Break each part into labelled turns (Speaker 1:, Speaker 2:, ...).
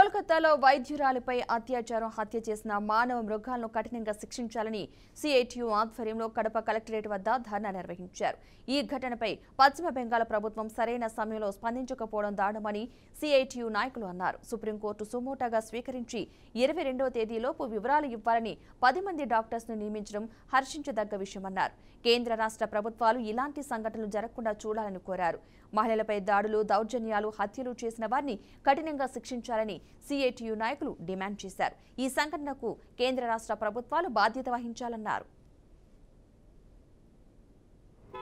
Speaker 1: కోల్కతాలో వైద్యురాలిపై అత్యాచారం హత్య చేసిన మానవ మృగాలను కఠినంగా శిక్షించాలని సిఐటియు ఆధ్వర్యంలో కడప కలెక్టరేట్ వద్ద ధర్నా నిర్వహించారు. ఈ ఘటనపై పశ్చిమ బెంగాల్ ప్రభుత్వం సరైన సమయంలో స్పందించకపోవడం దారుణమని సిఐటియు నాయకులు అన్నారు. సుప్రీంకోర్టు సుమోటాగా స్వీకరించి 22వ తేదీలోపు వివరాలు ఇవ్వాలని 10 మంది డాక్టర్స్ ను నియమించడం హర్షించదగ్గ విషయమన్నారు. కేంద్ర రాష్ట్ర ప్రభుత్వాలు ఇలాంటి సంఘటనలు జరగకుండా చూడాలని కోరారు. మహిళలపై దాడులు, దౌర్జన్యాలు, హత్యలు చేసిన వారిని కఠినంగా శిక్షించాలని సిఐటియు నాయకులు డిమాండ్ చేశారు. ఈ సంఘటనకు కేంద్ర రాష్ట్ర ప్రభుత్వాలు బాధ్యత వహించాలన్నారు.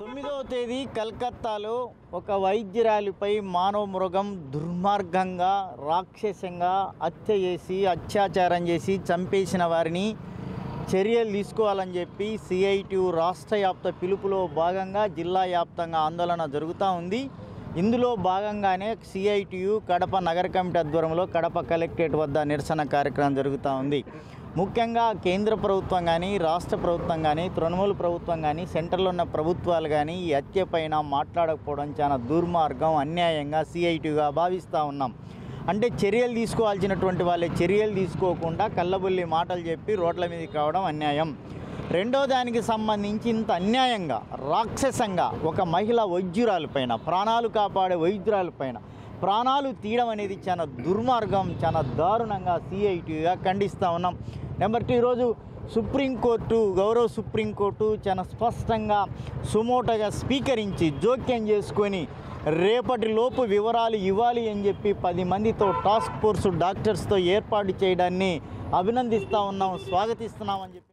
Speaker 2: 9వ తేదీ కలకత్తాలో ఒక వైద్యురాలిపై మానవ మృగం దుర్మార్గంగా, రాక్షసంగా హత్య చేసి, అత్యాచారం చేసి చంపేసిన వారిని చర్యలు తీసుకోవాలని చెప్పి సిఐటియు రాష్ట్ర వ్యాప్త పిలుపులో భాగంగా జిల్లా వ్యాప్తంగా ఆందోళన జరుగుతూ ఉంది. ఇందులో భాగంగానే సిఐటియు కడప నగర కమిటీ ఆధ్వర్యంలో కడప కలెక్టరేట్ వద్ద నిరసన కార్యక్రమం జరుగుతూ ఉంది. ముఖ్యంగా కేంద్ర ప్రభుత్వం కానీ, రాష్ట్ర ప్రభుత్వం కానీ, తృణమూల ప్రభుత్వం కానీ, సెంటర్లో ఉన్న ప్రభుత్వాలు కానీ ఈ హత్య పైన మాట్లాడకపోవడం చాలా దుర్మార్గం, అన్యాయంగా సిఐటియుగా భావిస్తూ ఉన్నాం. అంటే చర్యలు తీసుకోవాల్సినటువంటి వాళ్ళే చర్యలు తీసుకోకుండా కళ్ళబుల్లి మాటలు చెప్పి రోడ్ల మీదకి రావడం అన్యాయం. రెండో దానికి సంబంధించి ఇంత అన్యాయంగా, రాక్షసంగా ఒక మహిళ వైద్యురాలపైన, ప్రాణాలు కాపాడే వైద్యురాలపైన ప్రాణాలు తీయడం అనేది చాలా దుర్మార్గం, చాలా దారుణంగా సిఐటియుగా ఖండిస్తూ ఉన్నాం. నెంబర్ 2, ఈరోజు సుప్రీంకోర్టు, గౌరవ సుప్రీంకోర్టు చాలా స్పష్టంగా సుమోటగా స్వీకరించి జోక్యం చేసుకొని రేపటిలోపు వివరాలు ఇవ్వాలి అని చెప్పి 10 మందితో టాస్క్ ఫోర్స్ డాక్టర్స్తో ఏర్పాటు చేయడాన్ని అభినందిస్తూ ఉన్నాం, స్వాగతిస్తున్నామని చెప్పి